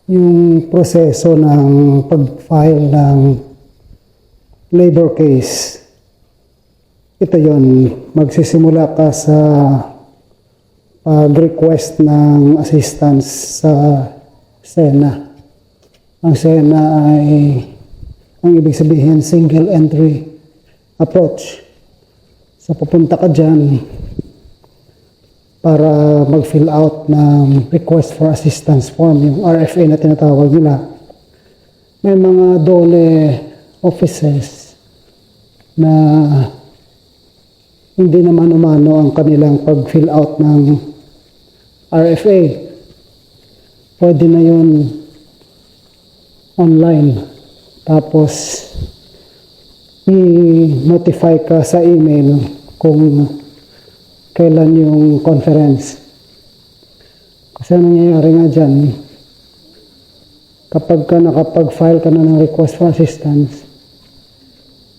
yung proseso ng pag-file ng labor case. Ito yon, magsisimula ka sa pag-request ng assistance sa SENA. Ang SENA ay, ang ibig sabihin, single entry approach. So pupunta ka dyan para mag-fill out ng request for assistance form, yung RFA na tinatawag nila. May mga DOLE offices na hindi naman umano ang kanilang pag-fill out ng RFA. Pwede na yun online. Tapos i-notify ka sa email kung kailan yung conference. Kasi ang nangyayari nga dyan, kapag ka nakapag-file ka na ng request for assistance,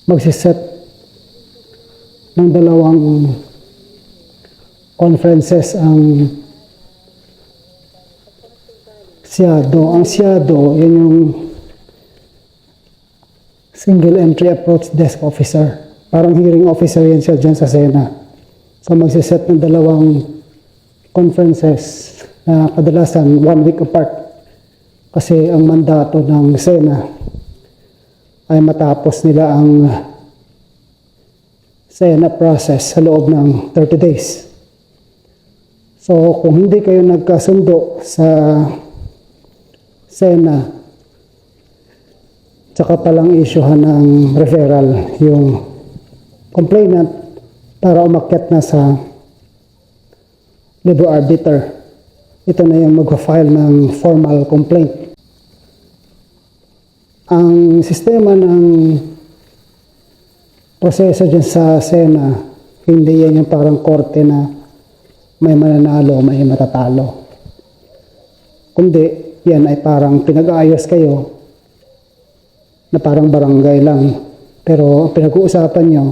magsiset ng dalawang conferences ang SIADO. Ang SIADO, yun yung Single Entry Approach Desk Officer. Parang hearing officer yan siya dyan sa SENA. So magsiset ng dalawang conferences na kadalasan 1 week apart. Kasi ang mandato ng SENA ay matapos nila ang SENA process sa loob ng 30 days. So kung hindi kayo nagkasundo sa SENA, tsaka palang issuehan ng referral yung complainant para umakyat na sa labor arbiter. Ito na yung mag-file ng formal complaint. Ang sistema ng proseso dyan sa SENA, hindi yan yung parang korte na may mananalo, may matatalo. Kundi, yan ay parang pinag-aayos kayo na parang barangay lang. Pero ang pinag-uusapan nyo,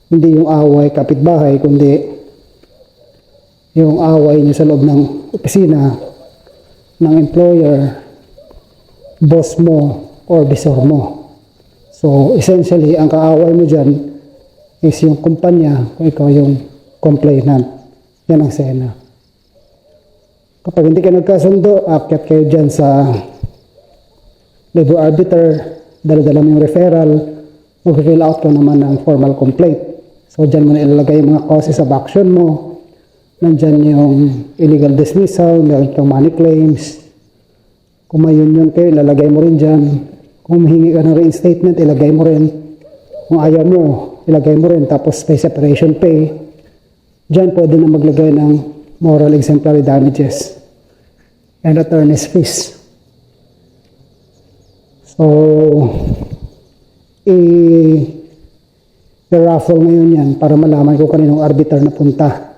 hindi yung away kapitbahay, kundi yung away nyo sa loob ng opisina ng employer, boss mo, or bisor mo. So, essentially, ang kaaway mo dyan is yung kumpanya kung ikaw yung complainant. Yan ang SENA. Kapag hindi ka nagkasundo, akyat kayo dyan sa labor arbiter, dala-dala mo yung referral, mag-fill out ka naman ng formal complaint. So, dyan mo na ilalagay yung mga causes of action mo. Nandyan yung illegal dismissal, meron kang money claims. Kung may union kayo, ilalagay mo rin dyan. Kung mahingi ka ng reinstatement, ilagay mo rin. Kung ayaw mo, ilagay mo rin. Tapos may separation pay. Dyan pwede na maglagay ng moral exemplary damages and attorney's fees. So, i-raffle ngayon yan para malaman ko kaninong arbiter na punta.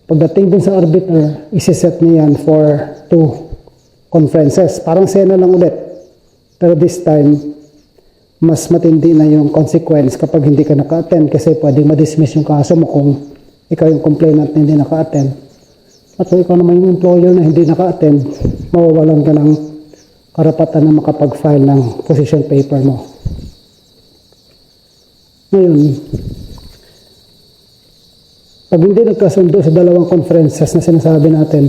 Pagdating dun sa arbiter, isiset niya yan for 2 conferences. Parang SENA lang ulit. Pero this time, mas matindi na yung consequence kapag hindi ka naka-attend kasi pwedeng ma-dismiss yung kaso mo kung ikaw yung complainant na hindi naka-attend. At kung ikaw naman yung employer na hindi naka-attend, mawawalan ka ng karapatan na makapag-file ng position paper mo. Ngayon, pag hindi nagkasundo sa dalawang conferences na sinasabi natin,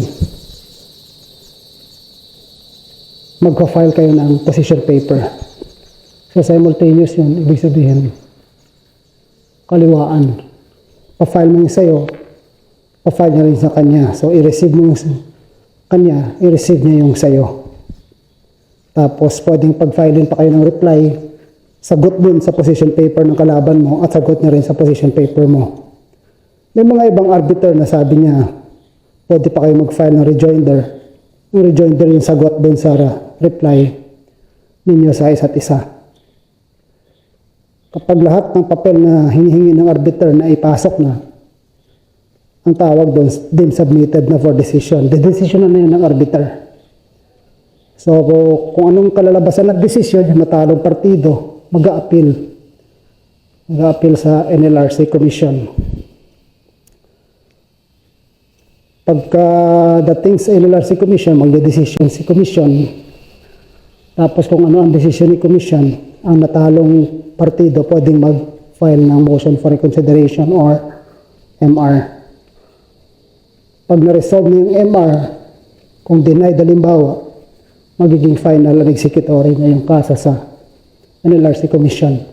magpa-file kayo ng position paper. So simultaneous yun, ibig sabihin, kaliwaan. Pa-file mo yung sa'yo, pa-file niya rin sa kanya. So i-receive mo yung kanya, i-receive niya yung sa'yo. Tapos pwedeng pag-filein pa kayo ng reply, sagot dun sa position paper ng kalaban mo at sagot niya rin sa position paper mo. May mga ibang arbiter na sabi niya, pwede pa kayo mag-file ng rejoinder. Yung rejoinder yung sagot dun sa reply ninyo sa isa't isa. Kapag lahat ng papel na hinihingi ng arbiter na ipasok na, ang tawag doon, din submitted na for decision. The decision na yun ng arbiter. So, kung anong kalalabasan ng decision, yung natalong partido, mag-a-appeal. Mag-a-appeal sa NLRC Commission. Pagka dating sa LLRC Commission, magde-decision si Commission. Tapos kung ano ang decision ni Commission, ang natalong partido pwedeng mag-file ng motion for reconsideration or MR. Pag na-resolve na yung MR, kung denied halimbawa, magiging final and executory na yung kaso sa NLRC Commission.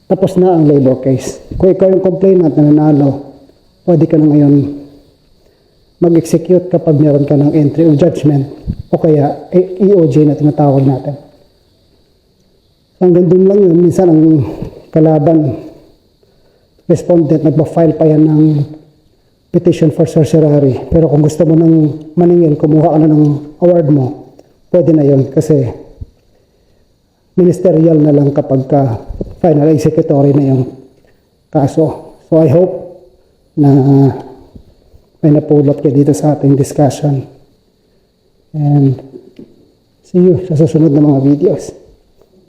Tapos na ang labor case. Kung ikaw yung complainant na nanalo, pwede ka na ngayon mag-execute kapag meron ka ng entry of judgment o kaya EOJ na tinatawag natin. Hanggang dun lang yun, minsan ang kalaban, respondent, nagpa-file pa yan ng petition for certiorari. Pero kung gusto mo ng maningil, kumuha ka na ng award mo, pwede na yun kasi ministerial na lang kapag ka final executory na yung kaso. So I hope na may napulot kayo dito sa ating discussion. And see you sa susunod na mga videos.